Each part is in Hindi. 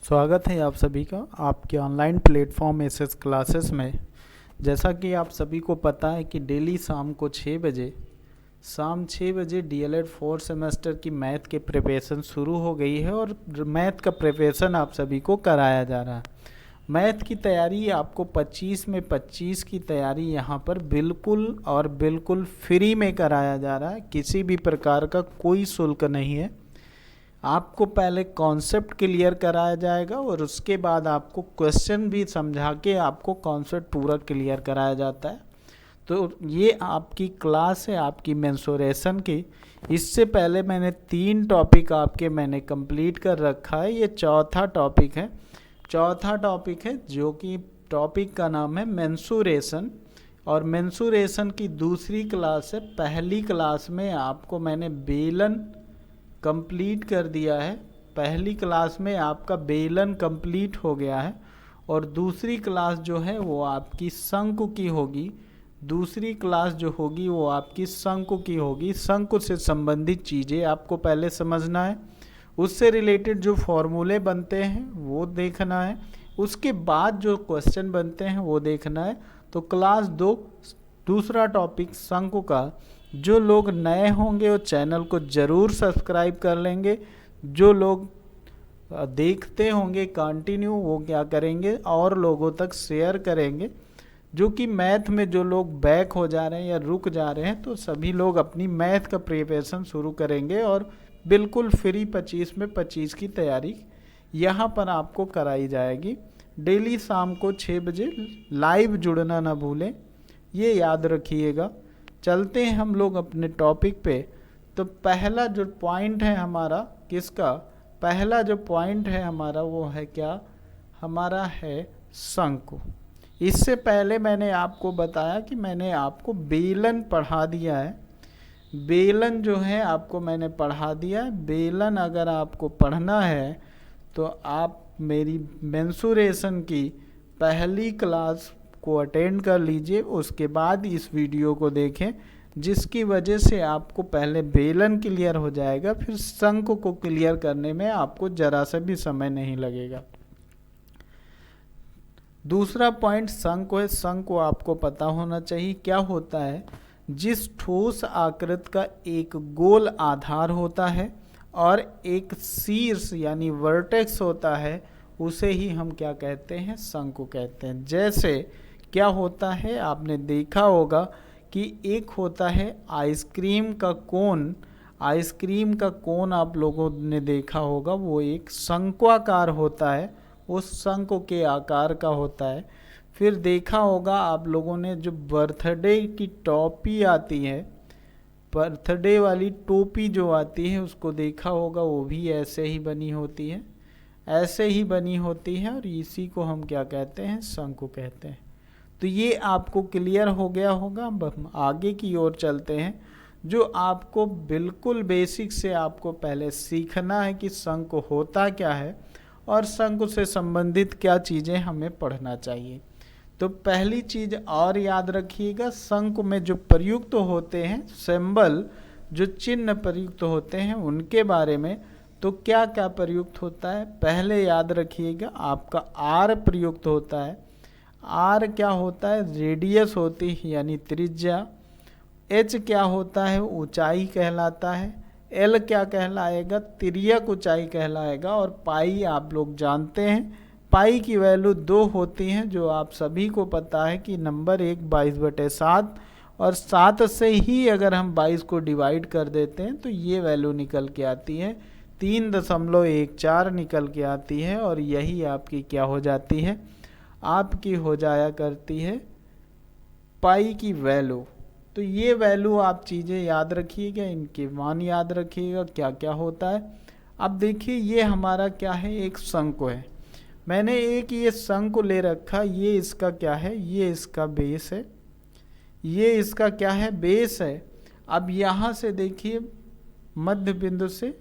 स्वागत है आप सभी का आपके ऑनलाइन प्लेटफॉर्म एसएस क्लासेस में। जैसा कि आप सभी को पता है कि डेली शाम 6 बजे डीएलएड 4 सेमेस्टर की मैथ के प्रिपरेशन शुरू हो गई है और मैथ का प्रिपरेशन आप सभी को कराया जा रहा है। मैथ की तैयारी आपको 25 में 25 की तैयारी यहाँ पर बिल्कुल और बिल्कुल फ्री में कराया जा रहा है। किसी भी प्रकार का कोई शुल्क नहीं है। आपको पहले कॉन्सेप्ट क्लियर कराया जाएगा और उसके बाद आपको क्वेश्चन भी समझा के आपको कॉन्सेप्ट पूरा क्लियर कराया जाता है। तो ये आपकी क्लास है आपकी मेंसुरेशन की। इससे पहले मैंने 3 टॉपिक मैंने कंप्लीट कर रखा है। ये चौथा टॉपिक है जो कि टॉपिक का नाम है मेंसुरेशन। और मेंसुरेशन की दूसरी क्लास है। पहली क्लास में आपको मैंने बेलन कंप्लीट कर दिया है। पहली क्लास में आपका बेलन कंप्लीट हो गया है और दूसरी क्लास जो है वो आपकी शंकु की होगी। शंकु से संबंधित चीज़ें आपको पहले समझना है, उससे रिलेटेड जो फॉर्मूले बनते हैं वो देखना है, उसके बाद जो क्वेश्चन बनते हैं वो देखना है। तो क्लास 2 दूसरा टॉपिक शंकु का, जो लोग नए होंगे वो चैनल को ज़रूर सब्सक्राइब कर लेंगे। जो लोग देखते होंगे कंटिन्यू वो क्या करेंगे और लोगों तक शेयर करेंगे। जो कि मैथ में जो लोग बैक हो जा रहे हैं या रुक जा रहे हैं तो सभी लोग अपनी मैथ का प्रिपरेशन शुरू करेंगे और बिल्कुल फ्री 25 में 25 की तैयारी यहाँ पर आपको कराई जाएगी। डेली शाम को 6 बजे लाइव जुड़ना ना भूलें, ये याद रखिएगा। चलते हैं हम लोग अपने टॉपिक पे। तो पहला जो पॉइंट है हमारा वो है क्या, हमारा है शंकु। इससे पहले मैंने आपको बताया कि मैंने आपको बेलन पढ़ा दिया है। बेलन जो है आपको मैंने पढ़ा दिया है। बेलन अगर आपको पढ़ना है तो आप मेरी मेंसुरेशन की पहली क्लास को अटेंड कर लीजिए, उसके बाद इस वीडियो को देखें, जिसकी वजह से आपको पहले बेलन क्लियर हो जाएगा, फिर शंकु को क्लियर करने में आपको जरा सा भी समय नहीं लगेगा। दूसरा पॉइंट शंकु है। शंकु आपको पता होना चाहिए क्या होता है। जिस ठोस आकृति का एक गोल आधार होता है और एक शीर्ष यानी वर्टेक्स होता है, उसे ही हम क्या कहते हैं, शंकु कहते हैं। जैसे क्या होता है, आपने देखा होगा कि एक होता है आइसक्रीम का कोन आप लोगों ने देखा होगा, वो एक शंक्वाकार होता है, वो शंकु के आकार का होता है। फिर देखा होगा आप लोगों ने जो बर्थडे की टोपी आती है, बर्थडे वाली टोपी जो आती है उसको देखा होगा, वो भी ऐसे ही बनी होती है और इसी को हम क्या कहते हैं, शंकु कहते हैं। तो ये आपको क्लियर हो गया होगा। अब हम आगे की ओर चलते हैं। जो आपको बिल्कुल बेसिक से आपको पहले सीखना है कि शंकु होता क्या है और शंकु से संबंधित क्या चीज़ें हमें पढ़ना चाहिए। तो पहली चीज़ और याद रखिएगा, शंकु में जो प्रयुक्त होते हैं सिंबल, जो चिन्ह प्रयुक्त होते हैं उनके बारे में। तो क्या क्या प्रयुक्त होता है, पहले याद रखिएगा। आपका आर प्रयुक्त होता है। आर क्या होता है, रेडियस होती है यानी त्रिज्या। एच क्या होता है, ऊंचाई कहलाता है। एल क्या कहलाएगा, तिर्यक ऊंचाई कहलाएगा। और पाई आप लोग जानते हैं, पाई की वैल्यू 2 होती हैं, जो आप सभी को पता है कि नंबर 1 22/7 और 7 से ही अगर हम 22 को डिवाइड कर देते हैं तो ये वैल्यू निकल के आती है 3.14 निकल के आती है। और यही आपकी क्या हो जाती है, आपकी हो जाया करती है पाई की वैल्यू। तो ये वैल्यू आप चीज़ें याद रखिएगा, इनके मान याद रखिएगा क्या क्या होता है। अब देखिए ये हमारा क्या है, एक शंकु है। मैंने एक ये शंकु ले रखा, ये इसका क्या है, ये इसका बेस है, ये इसका क्या है, बेस है। अब यहाँ से देखिए मध्य बिंदु से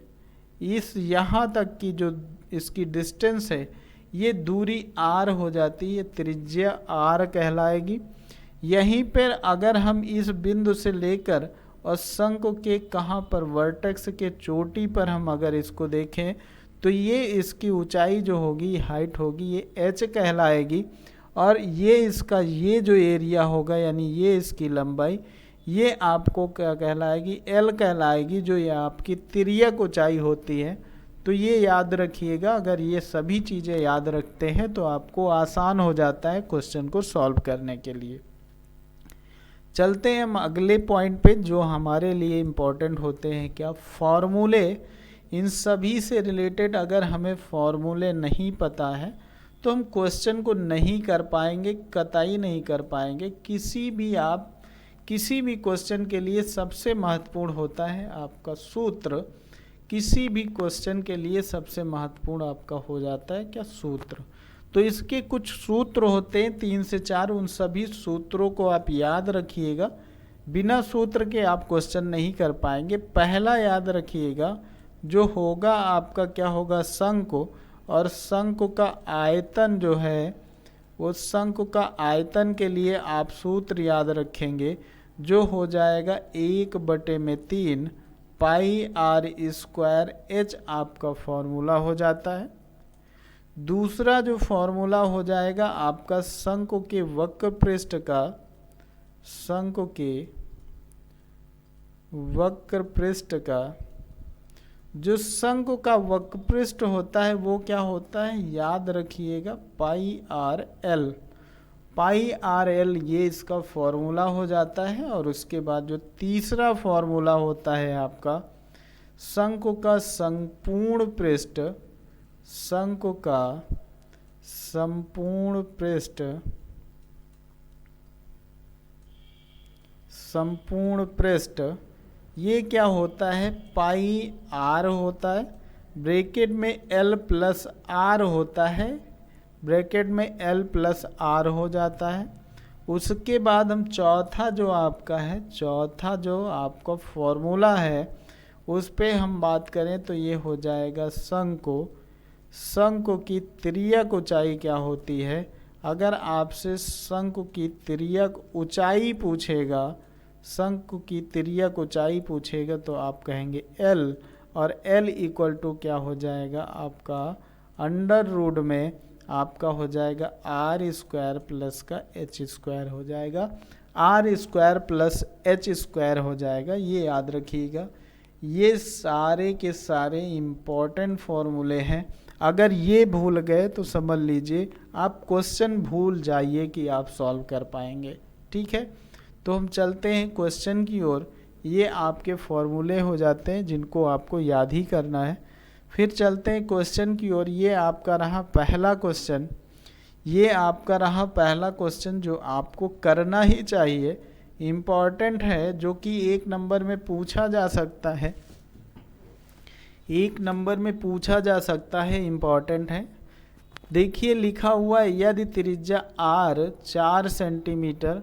इस यहाँ तक की जो इसकी डिस्टेंस है, ये दूरी r हो जाती है, त्रिज्या r कहलाएगी। यहीं पर अगर हम इस बिंदु से लेकर और शंकु के कहाँ पर, वर्टेक्स के चोटी पर हम अगर इसको देखें तो ये इसकी ऊंचाई जो होगी, हाइट होगी, ये h कहलाएगी। और ये इसका ये जो एरिया होगा यानी ये इसकी लंबाई, ये आपको क्या कहलाएगी, l कहलाएगी, जो ये आपकी तिर्यक ऊंचाई होती है। तो ये याद रखिएगा। अगर ये सभी चीज़ें याद रखते हैं तो आपको आसान हो जाता है क्वेश्चन को सॉल्व करने के लिए। चलते हैं हम अगले पॉइंट पे जो हमारे लिए इम्पोर्टेंट होते हैं, क्या, फॉर्मूले। इन सभी से रिलेटेड अगर हमें फॉर्मूले नहीं पता है तो हम क्वेश्चन को नहीं कर पाएंगे, कतई नहीं कर पाएंगे। किसी भी क्वेश्चन के लिए सबसे महत्वपूर्ण होता है आपका सूत्र। किसी भी क्वेश्चन के लिए सबसे महत्वपूर्ण आपका हो जाता है क्या, सूत्र। तो इसके कुछ सूत्र होते हैं 3 से 4, उन सभी सूत्रों को आप याद रखिएगा। बिना सूत्र के आप क्वेश्चन नहीं कर पाएंगे। पहला याद रखिएगा, जो होगा आपका क्या होगा, शंकु, और शंकु का आयतन जो है, वो शंकु का आयतन के लिए आप सूत्र याद रखेंगे, जो हो जाएगा 1/3 पाई आर स्क्वायर h आपका फॉर्मूला हो जाता है। दूसरा जो फॉर्मूला हो जाएगा आपका शंकु के वक्र पृष्ठ का, शंकु के वक्र पृष्ठ का, जो शंकु का वक्र पृष्ठ होता है वो क्या होता है, याद रखिएगा, पाई आर एल। पाई आर एल ये इसका फॉर्मूला हो जाता है। और उसके बाद जो तीसरा फॉर्मूला होता है आपका शंकु का संपूर्ण पृष्ठ, शंकु का संपूर्ण पृष्ठ, संपूर्ण पृष्ठ, ये क्या होता है, पाई आर होता है, ब्रैकेट में एल प्लस आर होता है, ब्रैकेट में एल प्लस आर हो जाता है। उसके बाद हम चौथा जो आपका है, चौथा जो आपका फॉर्मूला है उस पे हम बात करें तो ये हो जाएगा शंकु। शंकु की तिर्यक ऊंचाई क्या होती है। अगर आपसे शंकु की तिर्यक ऊंचाई पूछेगा, शंकु की तिर्यक ऊंचाई पूछेगा तो आप कहेंगे L, और L इक्वल टू क्या हो जाएगा आपका अंडर रूट में आपका हो जाएगा आर स्क्वायर प्लस का एच स्क्वायर हो जाएगा, r square plus h square हो जाएगा। ये याद रखिएगा। ये सारे के सारे इम्पोर्टेंट फॉर्मूले हैं। अगर ये भूल गए तो समझ लीजिए आप क्वेश्चन भूल जाइए कि आप सॉल्व कर पाएंगे। ठीक है, तो हम चलते हैं क्वेश्चन की ओर। ये आपके फॉर्मूले हो जाते हैं जिनको आपको याद ही करना है। फिर चलते हैं क्वेश्चन की ओर। ये आपका रहा पहला क्वेश्चन, ये आपका रहा पहला क्वेश्चन जो आपको करना ही चाहिए, इम्पॉर्टेंट है, जो कि 1 नंबर में पूछा जा सकता है, 1 नंबर में पूछा जा सकता है, इम्पॉर्टेंट है। देखिए लिखा हुआ है, यदि त्रिज्या r 4 सेंटीमीटर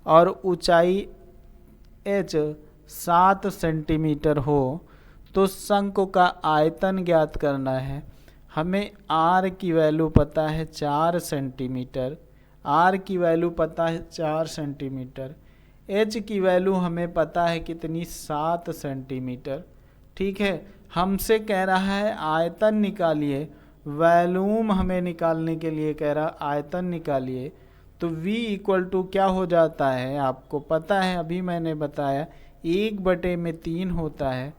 और ऊंचाई h 7 सेंटीमीटर हो तो शंकु का आयतन ज्ञात करना है। हमें r की वैल्यू पता है 4 सेंटीमीटर, r की वैल्यू पता है 4 सेंटीमीटर, h की वैल्यू हमें पता है कितनी, 7 सेंटीमीटर। ठीक है, हमसे कह रहा है आयतन निकालिए, वॉल्यूम हमें निकालने के लिए कह रहा आयतन निकालिए। तो v इक्वल टू क्या हो जाता है, आपको पता है, अभी मैंने बताया 1/3 होता है,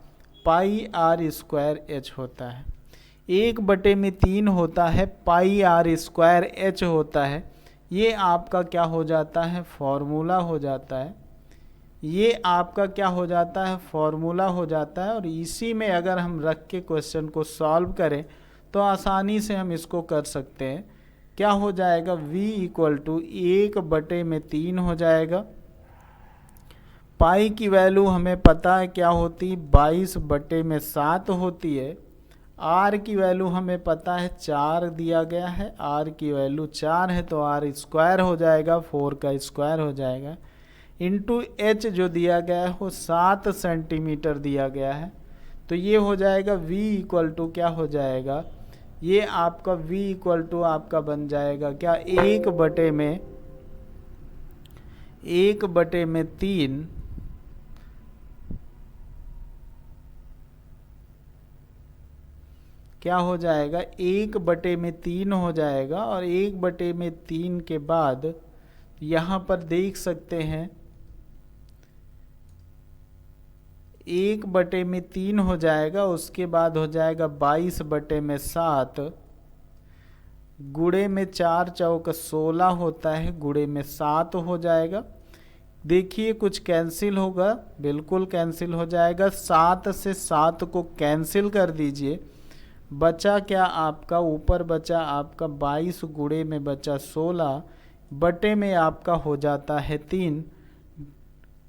पाई आर स्क्वायर एच होता है। 1/3 होता है, पाई आर स्क्वायर एच होता है। ये आपका क्या हो जाता है, फॉर्मूला हो जाता है। ये आपका क्या हो जाता है, फॉर्मूला हो जाता है। और इसी में अगर हम रख के क्वेश्चन को सॉल्व करें तो आसानी से हम इसको कर सकते हैं। क्या हो जाएगा, v इक्वल टू 1/3 हो जाएगा। पाई की वैल्यू हमें पता है क्या होती, 22/7 होती है। r की वैल्यू हमें पता है 4 दिया गया है, r की वैल्यू 4 है तो r स्क्वायर हो जाएगा, 4 का स्क्वायर हो जाएगा, इंटू h जो दिया गया है वो 7 सेंटीमीटर दिया गया है। तो ये हो जाएगा v इक्वल टू क्या हो जाएगा, ये आपका v इक्वल टू आपका बन जाएगा क्या, 1/3 क्या हो जाएगा, 1/3 हो जाएगा। और 1/3 के बाद यहाँ पर देख सकते हैं 1/3 हो जाएगा। उसके बाद हो जाएगा 22/7, गुणे में 4 चौक 16 होता है, गुणे में 7 हो जाएगा। देखिए कुछ कैंसिल होगा, बिल्कुल कैंसिल हो जाएगा। 7 से 7 को कैंसिल कर दीजिए, बचा क्या आपका, ऊपर बचा आपका 22 गुणे में बचा 16, बटे में आपका हो जाता है 3,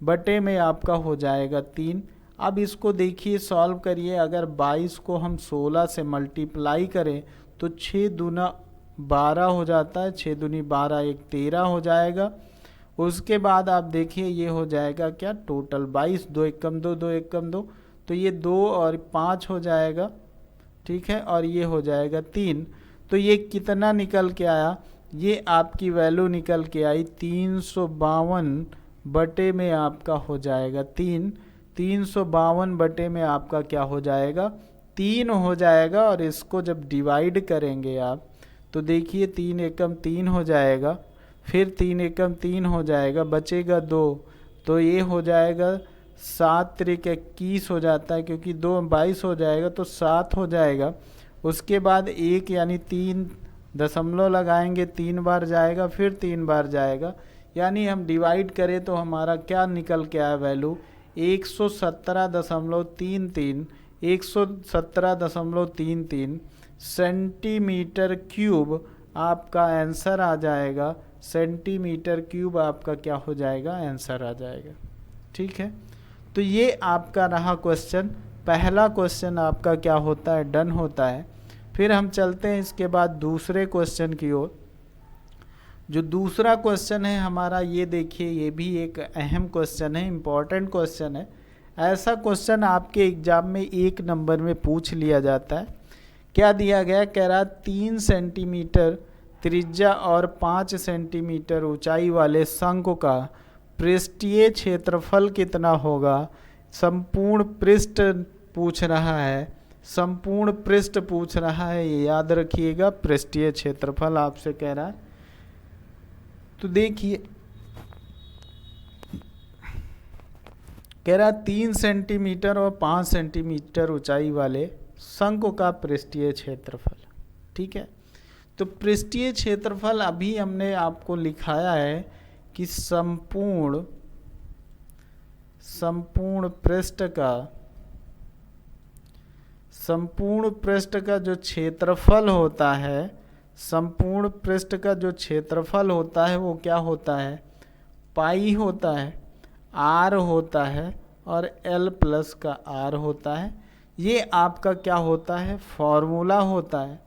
बटे में आपका हो जाएगा 3। अब इसको देखिए सॉल्व करिए, अगर 22 को हम 16 से मल्टीप्लाई करें तो 6 दूना 12 हो जाता है, 6 दूनी 12, 1 13 हो जाएगा। उसके बाद आप देखिए ये हो जाएगा क्या, टोटल 22, 2 एकम 2, 2 एकम 2, तो ये 2 और 5 हो जाएगा, ठीक है। और ये हो जाएगा 3। तो ये कितना निकल के आया, ये आपकी वैल्यू निकल के आई 352 बटे में आपका हो जाएगा 3। 352 बटे में आपका क्या हो जाएगा, 3 हो जाएगा। और इसको जब डिवाइड करेंगे आप तो देखिए 3 एकम 3 हो जाएगा, फिर 3 एकम 3 हो जाएगा, बचेगा 2, तो ये हो जाएगा 7 त्रिक 21 हो जाता है, क्योंकि 2 22 हो जाएगा तो 7 हो जाएगा। उसके बाद 1 यानी 3 दशमलव लगाएंगे, 3 बार जाएगा, फिर 3 बार जाएगा, यानी हम डिवाइड करें तो हमारा क्या निकल के आया वैल्यू, 117.33, 117.33 सेंटीमीटर क्यूब आपका आंसर आ जाएगा। सेंटीमीटर क्यूब आपका क्या हो जाएगा, आंसर आ जाएगा, ठीक है। तो ये आपका रहा क्वेश्चन, पहला क्वेश्चन आपका क्या होता है, डन होता है। फिर हम चलते हैं इसके बाद दूसरे क्वेश्चन की ओर। जो दूसरा क्वेश्चन है हमारा, ये देखिए ये भी एक अहम क्वेश्चन है, इम्पॉर्टेंट क्वेश्चन है। ऐसा क्वेश्चन आपके एग्जाम में 1 नंबर में पूछ लिया जाता है। क्या दिया गया, कह रहा 3 सेंटीमीटर त्रिज्या और 5 सेंटीमीटर ऊंचाई वाले शंकु का पृष्ठीय क्षेत्रफल कितना होगा। संपूर्ण पृष्ठ पूछ रहा है, संपूर्ण पृष्ठ पूछ रहा है, ये याद रखिएगा, पृष्ठीय क्षेत्रफल आपसे कह रहा है। तो देखिए कह रहा 3 सेंटीमीटर और 5 सेंटीमीटर ऊंचाई वाले शंकु का पृष्ठीय क्षेत्रफल, ठीक है। तो पृष्ठीय क्षेत्रफल अभी हमने आपको लिखाया है कि संपूर्ण पृष्ठ का जो क्षेत्रफल होता है, संपूर्ण पृष्ठ का जो क्षेत्रफल होता है वो क्या होता है, पाई होता है, आर होता है और एल प्लस का आर होता है। ये आपका क्या होता है, फॉर्मूला होता है।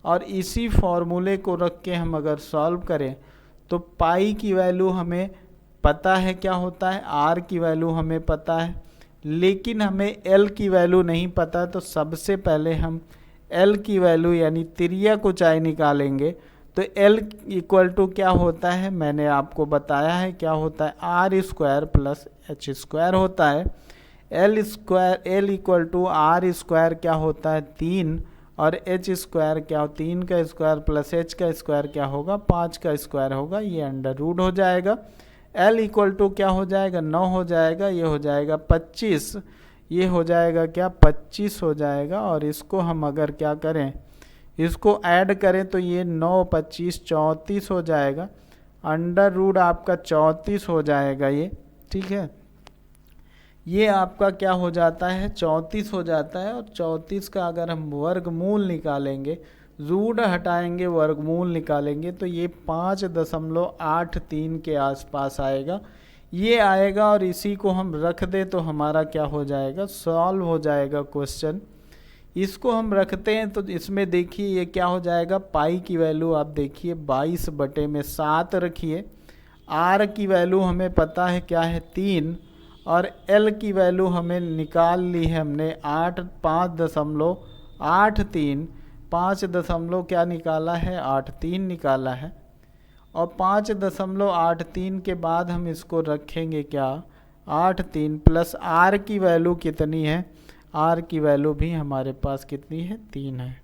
और इसी फॉर्मूले को रख के हम अगर सॉल्व करें तो पाई की वैल्यू हमें पता है क्या होता है, आर की वैल्यू हमें पता है, लेकिन हमें एल की वैल्यू नहीं पता। तो सबसे पहले हम एल की वैल्यू यानी तिर्यक ऊंचाई निकालेंगे। तो एल इक्वल टू क्या होता है, मैंने आपको बताया है क्या होता है, r square plus h square होता है। L equal to r square क्या होता है 3, और एच स्क्वायर क्या हो, 3 का स्क्वायर प्लस एच का स्क्वायर क्या होगा, 5 का स्क्वायर होगा, ये अंडर रूट हो जाएगा। एल इक्वल टू क्या हो जाएगा, 9 हो जाएगा, ये हो जाएगा 25, ये हो जाएगा क्या 25 हो जाएगा। और इसको हम अगर क्या करें, इसको ऐड करें तो ये 9 25 34 हो जाएगा, अंडर रूट आपका 34 हो जाएगा ये, ठीक है। ये आपका क्या हो जाता है, 34 हो जाता है। और 34 का अगर हम वर्गमूल निकालेंगे, रूट हटाएंगे, वर्गमूल निकालेंगे, तो ये 5.83 के आसपास आएगा, ये आएगा। और इसी को हम रख दें तो हमारा क्या हो जाएगा, सॉल्व हो जाएगा क्वेश्चन। इसको हम रखते हैं तो इसमें देखिए ये क्या हो जाएगा, पाई की वैल्यू आप देखिए 22/7 रखिए, आर की वैल्यू हमें पता है क्या है 3, और एल की वैल्यू हमें निकाल ली है हमने 5.83, 5 दशमलव क्या निकाला है, 83 निकाला है। और 5.83 के बाद हम इसको रखेंगे क्या, 83 प्लस आर की वैल्यू कितनी है, आर की वैल्यू भी हमारे पास कितनी है, 3 है।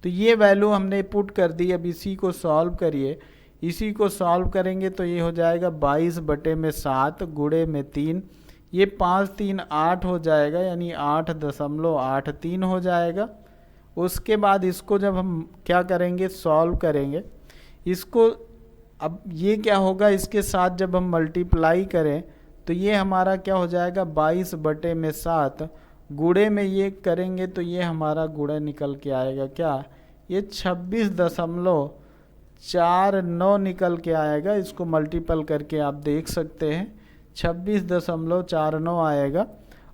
तो ये वैल्यू हमने पुट कर दी। अब इसी को सॉल्व करिए, इसी को सॉल्व करेंगे तो ये हो जाएगा 22/7 गुणे में 3, ये 5 3 8 हो जाएगा, यानी 8.83 हो जाएगा। उसके बाद इसको जब हम क्या करेंगे, सॉल्व करेंगे इसको, अब ये क्या होगा, इसके साथ जब हम मल्टीप्लाई करें तो ये हमारा क्या हो जाएगा 22/7 गुणे में ये करेंगे तो ये हमारा गुणा निकल के आएगा क्या, ये 26.49 निकल के आएगा। इसको मल्टीपल करके आप देख सकते हैं 26.49 आएगा।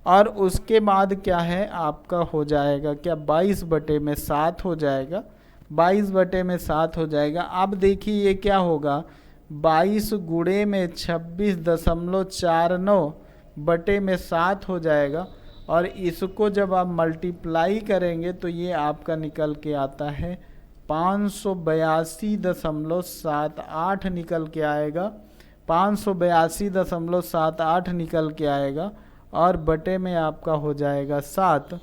और उसके बाद क्या है आपका हो जाएगा क्या 22/7 हो जाएगा, 22/7 हो जाएगा। अब देखिए ये क्या होगा 22 गुणे में 26.49/7 हो जाएगा। और इसको जब आप मल्टीप्लाई करेंगे तो ये आपका निकल के आता है 582.78 निकल के आएगा, 582.78 निकल के आएगा। और बटे में आपका हो जाएगा 7।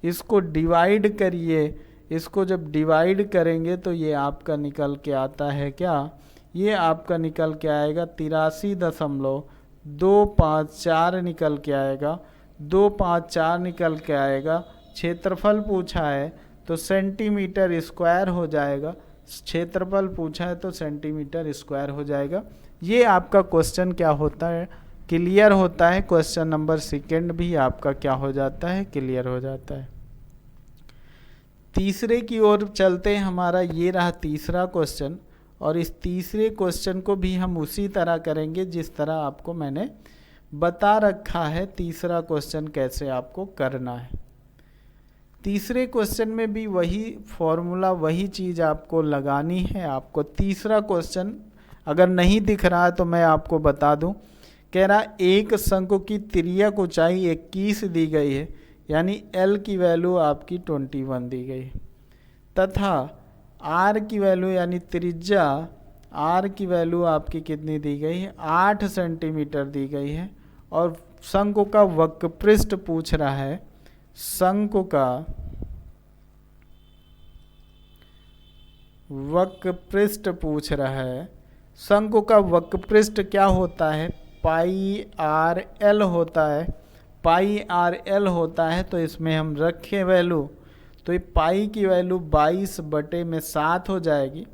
इसको डिवाइड करिए, इसको जब डिवाइड करेंगे तो ये आपका निकल के आता है क्या, ये आपका निकल के आएगा 83.254 निकल के आएगा, 254 निकल के आएगा। क्षेत्रफल पूछा है तो सेंटीमीटर स्क्वायर हो जाएगा, क्षेत्रफल पूछा है तो सेंटीमीटर स्क्वायर हो जाएगा। ये आपका क्वेश्चन क्या होता है, क्लियर होता है। क्वेश्चन नंबर 2 भी आपका क्या हो जाता है, क्लियर हो जाता है। तीसरे की ओर चलते हैं, हमारा ये रहा तीसरा क्वेश्चन। और इस तीसरे क्वेश्चन को भी हम उसी तरह करेंगे जिस तरह आपको मैंने बता रखा है तीसरा क्वेश्चन कैसे आपको करना है। तीसरे क्वेश्चन में भी वही फॉर्मूला, वही चीज़ आपको लगानी है। आपको तीसरा क्वेश्चन अगर नहीं दिख रहा है तो मैं आपको बता दूं, कह रहा एक शंकु की तिर्यक ऊंचाई 21 दी गई है, यानी L की वैल्यू आपकी 21 दी गई है, तथा R की वैल्यू यानी त्रिज्या R की वैल्यू आपकी कितनी दी गई है, 8 सेंटीमीटर दी गई है। और शंकु का वक्रपृष्ठ पूछ रहा है, शंकु का वक्रपृष्ठ पूछ रहा है। शंकु का वक्रपृष्ठ क्या होता है, πRL होता है, πRL होता है। तो इसमें हम रखें वैल्यू, तो ये पाई की वैल्यू 22/7 हो जाएगी,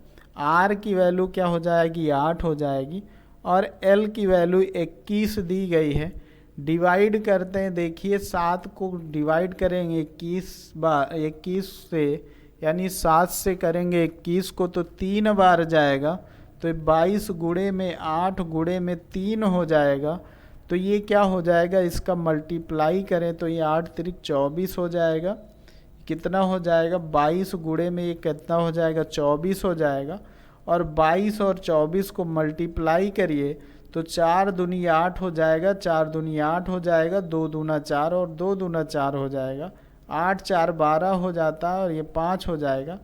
R की वैल्यू क्या हो जाएगी 8 हो जाएगी, और L की वैल्यू 21 दी गई है। डिवाइड करते हैं, देखिए 7 को डिवाइड करेंगे 21 से, यानी 7 से करेंगे 21 को तो 3 बार जाएगा, तो 22 गुणे में 8 गुणे में 3 हो जाएगा। तो ये क्या हो जाएगा, इसका मल्टीप्लाई करें तो ये 8 3 24 हो जाएगा। कितना हो जाएगा 22 गुणे में ये कितना हो जाएगा 24 हो जाएगा। और 22 और 24 को मल्टीप्लाई करिए तो 4 दूनी 8 हो जाएगा, 4 दूनी 8 हो जाएगा, 2 दूना 4 और 2 दूना 4 हो जाएगा, 8 4 12 हो जाता है और ये 5 हो जाएगा।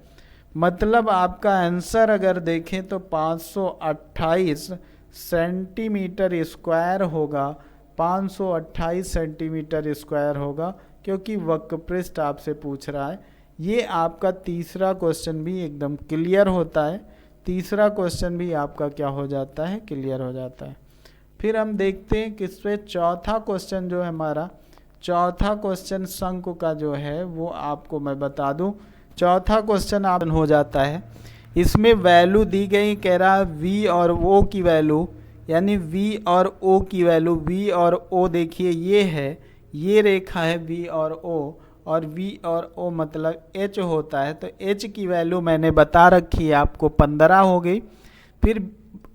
मतलब आपका आंसर अगर देखें तो 528 सेंटीमीटर स्क्वायर होगा, 528 सेंटीमीटर स्क्वायर होगा, क्योंकि वक्रपृष्ठ आपसे पूछ रहा है। ये आपका तीसरा क्वेश्चन भी एकदम क्लियर होता है, तीसरा क्वेश्चन भी आपका क्या हो जाता है, क्लियर हो जाता है। फिर हम देखते हैं किस पे चौथा क्वेश्चन जो है हमारा, चौथा क्वेश्चन शंकु का जो है वो आपको मैं बता दूं। चौथा क्वेश्चन आप हो जाता है, इसमें वैल्यू दी गई, कह रहा V और O की वैल्यू, यानी V और O की वैल्यू, V और O देखिए ये है, ये रेखा है V और O, और V और O मतलब H होता है। तो H की वैल्यू मैंने बता रखी है आपको 15 हो गई। फिर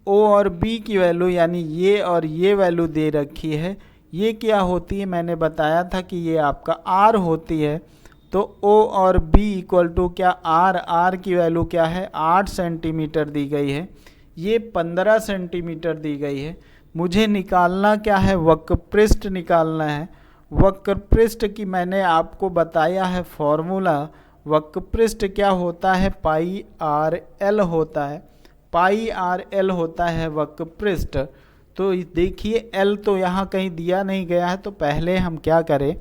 O और B की वैल्यू यानी ये और ये वैल्यू दे रखी है, ये क्या होती है मैंने बताया था कि ये आपका R होती है। तो O और B इक्वल टू क्या R की वैल्यू क्या है 8 सेंटीमीटर दी गई है, ये 15 सेंटीमीटर दी गई है। मुझे निकालना क्या है, वक्रपृष्ठ निकालना है। वक्रपृष्ठ की मैंने आपको बताया है फॉर्मूला, वक्रपृष्ठ क्या होता है πRL होता है, πRL होता है वक्रपृष्ठ। तो देखिए L तो यहाँ कहीं दिया नहीं गया है, तो पहले हम क्या करें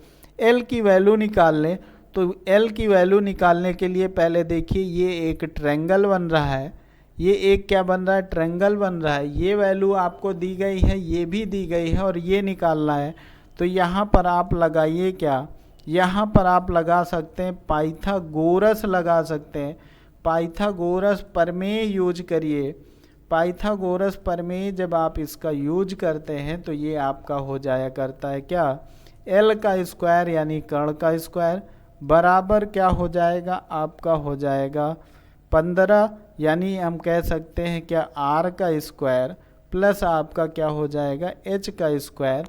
L की वैल्यू निकाल लें। तो L की वैल्यू निकालने के लिए पहले देखिए ये एक ट्रायंगल बन रहा है, ये एक क्या बन रहा है, ट्रायंगल बन रहा है। ये वैल्यू आपको दी गई है, ये भी दी गई है और ये निकालना है। तो यहाँ पर आप लगाइए क्या, यहाँ पर आप लगा सकते हैं पाइथागोरस लगा सकते हैं। पाइथागोरस प्रमेय यूज करिए। पाइथागोरस प्रमेय जब आप इसका यूज करते हैं तो ये आपका हो जाया करता है क्या, L का स्क्वायर यानी कर्ण का स्क्वायर बराबर क्या हो जाएगा, आपका हो जाएगा 15, यानी हम कह सकते हैं क्या R का स्क्वायर प्लस आपका क्या हो जाएगा H का स्क्वायर।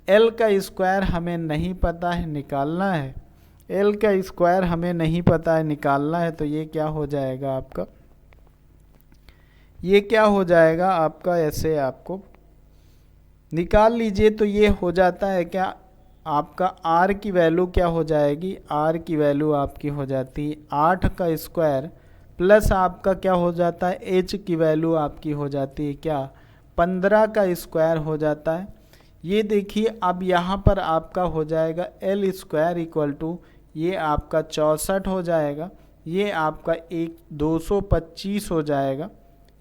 L का स्क्वायर हमें नहीं पता है, निकालना है। L का स्क्वायर हमें नहीं पता है, निकालना है। तो ये क्या हो जाएगा आपका, ये क्या हो जाएगा आपका, ऐसे आपको निकाल लीजिए। तो ये हो जाता है क्या, आपका R की वैल्यू क्या हो जाएगी, R की वैल्यू आपकी हो जाती है 8 का स्क्वायर प्लस आपका क्या हो जाता है H की वैल्यू आपकी हो जाती है क्या 15 का स्क्वायर हो जाता है। ये देखिए अब यहाँ पर आपका हो जाएगा L स्क्वायर इक्वल टू ये आपका 64 हो जाएगा, ये आपका 225 हो जाएगा,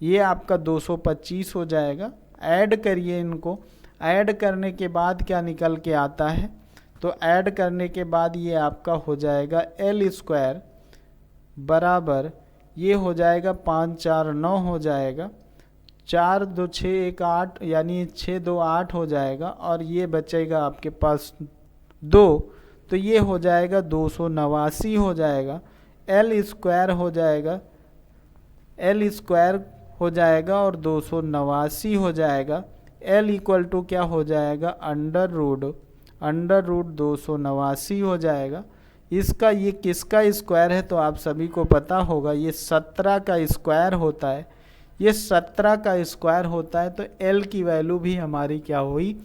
ये आपका 225 हो जाएगा। ऐड करिए इनको, ऐड करने के बाद क्या निकल के आता है, तो ऐड करने के बाद ये आपका हो जाएगा L स्क्वायर बराबर ये हो जाएगा 5 4 9 हो जाएगा, 4 2 6 1 8 यानी 6 2 8 हो जाएगा और ये बचेगा आपके पास 2, तो ये हो जाएगा 289 हो जाएगा। L स्क्वायर हो जाएगा, L स्क्वायर हो जाएगा और 289 हो जाएगा। L इक्वल टू क्या हो जाएगा अंडर रूट 289 हो जाएगा। इसका ये किसका स्क्वायर है तो आप सभी को पता होगा, ये 17 का स्क्वायर होता है, ये 17 का स्क्वायर होता है। तो L की वैल्यू भी हमारी क्या हुई,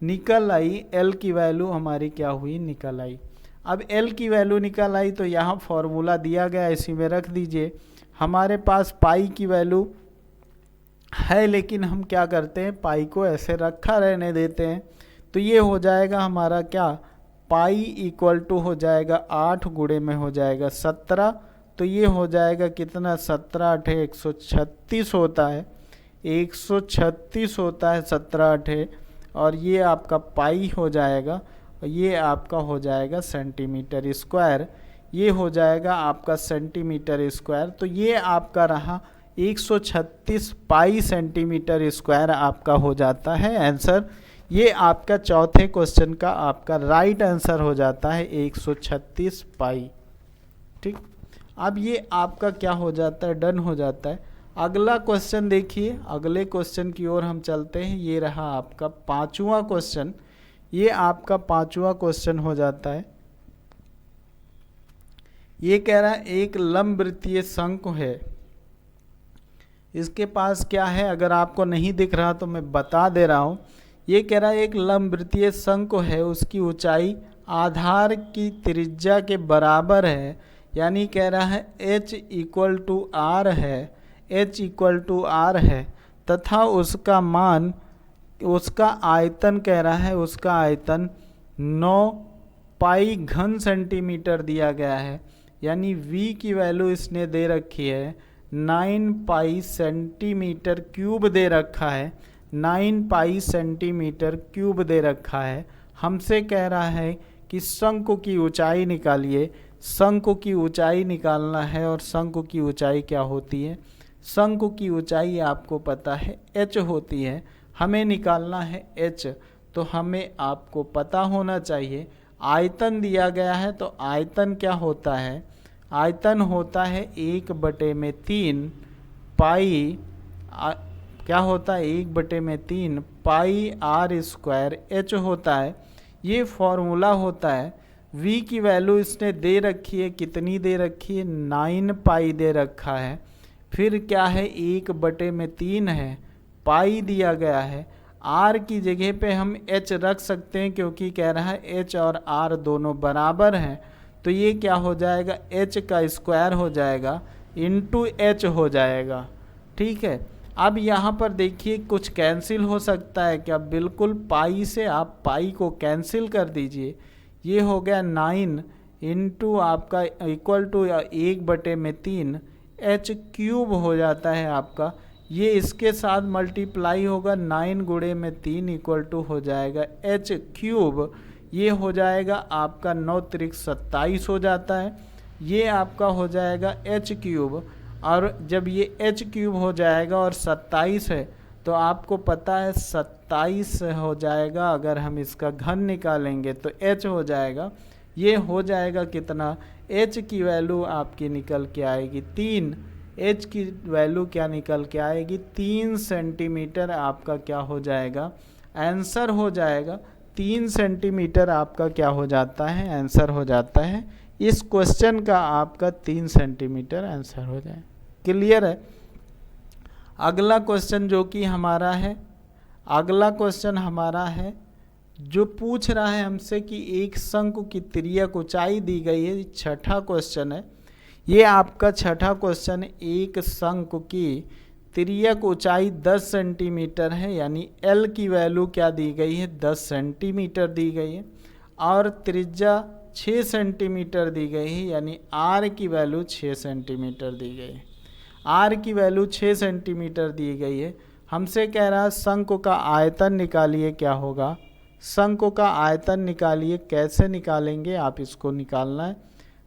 निकल आई। L की वैल्यू हमारी क्या हुई, निकल आई। अब L की वैल्यू निकल आई तो यहाँ फॉर्मूला दिया गया, इसी में रख दीजिए। हमारे पास पाई की वैल्यू है लेकिन हम क्या करते हैं, पाई को ऐसे रखा रहने देते हैं। तो ये हो जाएगा हमारा क्या, पाई इक्वल टू हो जाएगा 8 गुणे में हो जाएगा 17, तो ये हो जाएगा कितना 17 8 136 होता है, 136 होता है 17 8, और ये आपका पाई हो जाएगा और ये आपका हो जाएगा सेंटीमीटर स्क्वायर, ये हो जाएगा आपका सेंटीमीटर स्क्वायर। तो ये आपका रहा 136 पाई सेंटीमीटर स्क्वायर आपका हो जाता है आंसर। ये आपका चौथे क्वेश्चन का आपका राइट आंसर हो जाता है 136 पाई। ठीक, अब ये आपका क्या हो जाता है, डन हो जाता है। अगला क्वेश्चन देखिए, अगले क्वेश्चन की ओर हम चलते हैं। ये रहा आपका 5वां क्वेश्चन, ये आपका 5वां क्वेश्चन हो जाता है। ये कह रहा है एक लंबवृत्तीय शंकु है, इसके पास क्या है, अगर आपको नहीं दिख रहा तो मैं बता दे रहा हूँ। ये कह रहा है एक लंबवृत्तीय शंकु है, उसकी ऊंचाई आधार की त्रिज्या के बराबर है, यानी कह रहा है H इक्वल टू R है, H इक्वल टू R है, तथा उसका मान, उसका आयतन कह रहा है, उसका आयतन 9 पाई घन सेंटीमीटर दिया गया है, यानी V की वैल्यू इसने दे रखी है 9 पाई सेंटीमीटर क्यूब दे रखा है, 9 पाई सेंटीमीटर क्यूब दे रखा है। हमसे कह रहा है कि शंकु की ऊंचाई निकालिए, शंकु की ऊंचाई निकालना है। और शंकु की ऊंचाई क्या होती है, शंकु की ऊंचाई आपको पता है h होती है, हमें निकालना है h। तो हमें आपको पता होना चाहिए, आयतन दिया गया है तो आयतन क्या होता है, आयतन होता है 1/3 पाई, क्या होता है 1/3 पाई R स्क्वायर H होता है। ये फॉर्मूला होता है। V की वैल्यू इसने दे रखी है, कितनी दे रखी है, 9 पाई दे रखा है। फिर क्या है 1/3 है, पाई दिया गया है। R की जगह पे हम H रख सकते हैं क्योंकि कह रहा है H और R दोनों बराबर हैं। तो ये क्या हो जाएगा, H का स्क्वायर हो जाएगा इंटू H हो जाएगा। ठीक है, अब यहाँ पर देखिए कुछ कैंसिल हो सकता है क्या, बिल्कुल पाई से आप पाई को कैंसिल कर दीजिए। ये हो गया 9, इंटू आपका इक्वल टू 1/3 एच क्यूब हो जाता है आपका। ये इसके साथ मल्टीप्लाई होगा 9 गुणे में 3 इक्वल टू हो जाएगा एच क्यूब। ये हो जाएगा आपका 9 त्रिक 27 हो जाता है। ये आपका हो जाएगा एच क्यूब, और जब ये एच क्यूब हो जाएगा और 27 है तो आपको पता है 27 हो जाएगा। अगर हम इसका घन निकालेंगे तो एच हो जाएगा। ये हो जाएगा कितना, एच की वैल्यू आपकी निकल के आएगी 3। एच की वैल्यू क्या निकल के आएगी, 3 सेंटीमीटर आपका क्या हो जाएगा, आंसर हो जाएगा। 3 सेंटीमीटर आपका क्या हो जाता है, आंसर हो जाता है। इस क्वेश्चन का आपका 3 सेंटीमीटर आंसर हो जाए। क्लियर है। अगला क्वेश्चन जो कि हमारा है, अगला क्वेश्चन हमारा है जो पूछ रहा है हमसे कि एक शंकु की तिर्यक ऊंचाई दी गई है। छठा क्वेश्चन है ये आपका, छठा क्वेश्चन। एक शंकु की तिर्यक ऊंचाई 10 सेंटीमीटर है, यानी एल की वैल्यू क्या दी गई है, 10 सेंटीमीटर दी गई है, और त्रिज्या 6 सेंटीमीटर दी गई है, यानी आर की वैल्यू 6 सेंटीमीटर दी गई है। आर की वैल्यू 6 सेंटीमीटर दी गई है। हमसे कह रहा है शंकु का आयतन निकालिए, क्या होगा, शंकु का आयतन निकालिए। कैसे निकालेंगे, आप इसको निकालना है।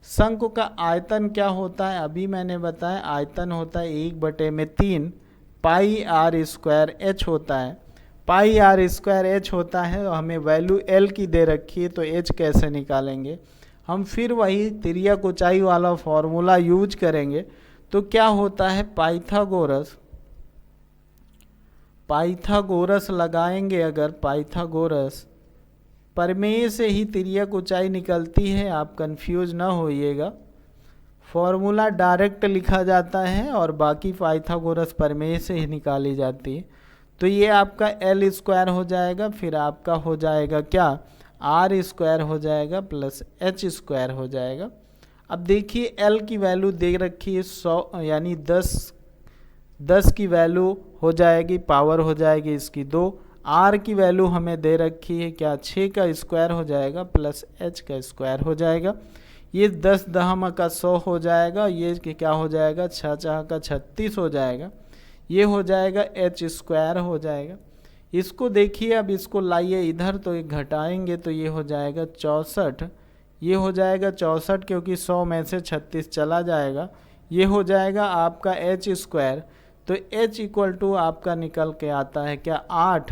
शंकु का आयतन क्या होता है, अभी मैंने बताया, आयतन होता है 1/3 पाई आर स्क्वायर एच होता है। पाई आर स्क्वायर एच होता है, और हमें वैल्यू एल की दे रखी है, तो एच कैसे निकालेंगे, हम फिर वही तिर्यक ऊंचाई वाला फॉर्मूला यूज करेंगे। तो क्या होता है, पाइथागोरस लगाएंगे। अगर पाइथागोरस प्रमेय से ही तिर्यक ऊंचाई निकलती है, आप कंफ्यूज ना होइएगा। फॉर्मूला डायरेक्ट लिखा जाता है और बाकी पाइथागोरस प्रमेय से ही निकाली जाती है। तो ये आपका एल स्क्वायर हो जाएगा, फिर आपका हो जाएगा क्या, आर स्क्वायर हो जाएगा प्लस एच स्क्वायर हो जाएगा। अब देखिए एल की वैल्यू दे रखी है 100, यानी 10 की वैल्यू हो जाएगी, पावर हो जाएगी इसकी 2। आर की वैल्यू हमें दे रखी है क्या, 6 का स्क्वायर हो जाएगा प्लस एच का स्क्वायर हो जाएगा। ये 10 दहम का 100 हो जाएगा, ये क्या हो जाएगा, 6 चाह का 36 हो जाएगा। ये हो जाएगा एच स्क्वायर हो जाएगा। इसको देखिए, अब इसको लाइए इधर, तो एक घटाएंगे तो ये हो जाएगा 64। ये हो जाएगा 64 क्योंकि 100 में से 36 चला जाएगा। ये हो जाएगा आपका एच स्क्वायर। तो h इक्वल टू आपका निकल के आता है क्या, 8।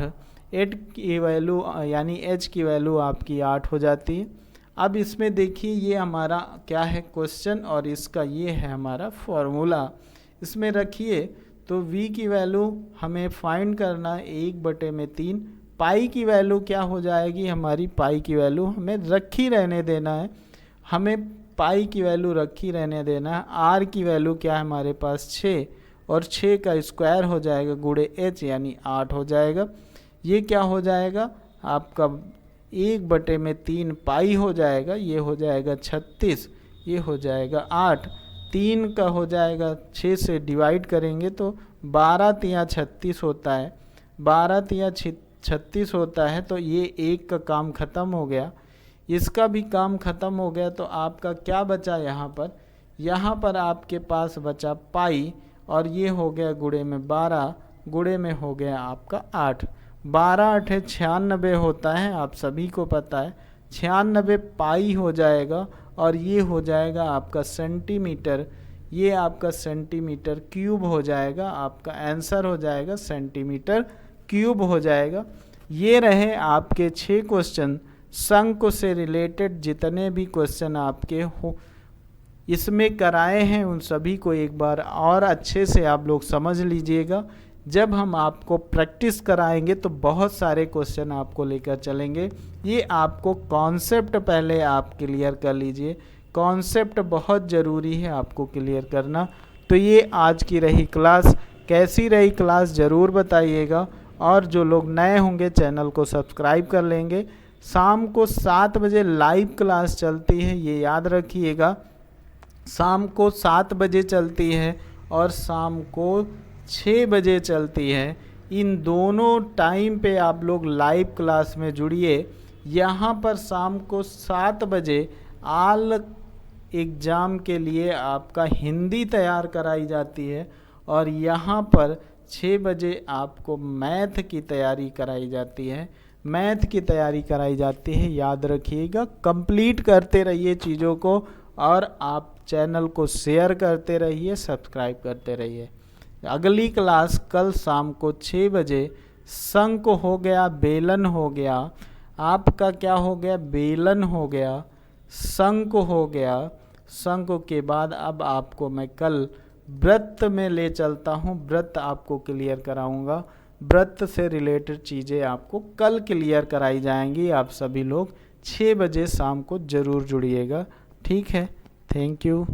8 की वैल्यू यानी h की वैल्यू आपकी 8 हो जाती है। अब इसमें देखिए ये हमारा क्या है क्वेश्चन, और इसका ये है हमारा फॉर्मूला। इसमें रखिए तो v की वैल्यू हमें फाइंड करना है 1/3। पाई की वैल्यू क्या हो जाएगी हमारी, पाई की वैल्यू हमें रखी रहने देना है, हमें पाई की वैल्यू रखी रहने देना है। आर की वैल्यू क्या है हमारे पास 6, और 6 का स्क्वायर हो जाएगा गुणे एच, यानी 8 हो जाएगा। ये क्या हो जाएगा आपका 1/3 पाई हो जाएगा, ये हो जाएगा 36, ये हो जाएगा 8। 3 का हो जाएगा 6 से डिवाइड करेंगे तो 12 तिया 36 होता है, 12 तिया 36 होता है। तो ये एक का काम ख़त्म हो गया, इसका भी काम ख़त्म हो गया। तो आपका क्या बचा यहाँ पर आपके पास बचा पाई, और ये हो गया गुणे में 12, गुणे में हो गया आपका 8। 12 8 96 होता है, आप सभी को पता है। 96 पाई हो जाएगा, और ये हो जाएगा आपका सेंटीमीटर। ये आपका सेंटीमीटर क्यूब हो जाएगा, आपका आंसर हो जाएगा सेंटीमीटर क्यूब हो जाएगा। ये रहे आपके 6 क्वेश्चन। शंकु से रिलेटेड जितने भी क्वेश्चन आपके हो इसमें कराए हैं, उन सभी को एक बार और अच्छे से आप लोग समझ लीजिएगा। जब हम आपको प्रैक्टिस कराएंगे तो बहुत सारे क्वेश्चन आपको लेकर चलेंगे। ये आपको कॉन्सेप्ट पहले आप क्लियर कर लीजिए, कॉन्सेप्ट बहुत ज़रूरी है आपको क्लियर करना। तो ये आज की रही क्लास, कैसी रही क्लास ज़रूर बताइएगा, और जो लोग नए होंगे चैनल को सब्सक्राइब कर लेंगे। शाम को 7 बजे लाइव क्लास चलती है, ये याद रखिएगा। शाम को 7 बजे चलती है और शाम को 6 बजे चलती है। इन दोनों टाइम पे आप लोग लाइव क्लास में जुड़िए। यहाँ पर शाम को 7 बजे आल एग्ज़ाम के लिए आपका हिंदी तैयार कराई जाती है और यहाँ पर 6 बजे आपको मैथ की तैयारी कराई जाती है। मैथ की तैयारी कराई जाती है, याद रखिएगा। कंप्लीट करते रहिए चीज़ों को और आप चैनल को शेयर करते रहिए, सब्सक्राइब करते रहिए। अगली क्लास कल शाम को 6 बजे। शंख हो गया, बेलन हो गया, आपका क्या हो गया, बेलन हो गया, शंख हो गया। शंख के बाद अब आपको मैं कल व्रत में ले चलता हूँ, व्रत आपको क्लियर कराऊंगा। व्रत से रिलेटेड चीज़ें आपको कल क्लियर कराई जाएंगी। आप सभी लोग 6 बजे शाम को ज़रूर जुड़िएगा, ठीक है। Thank you.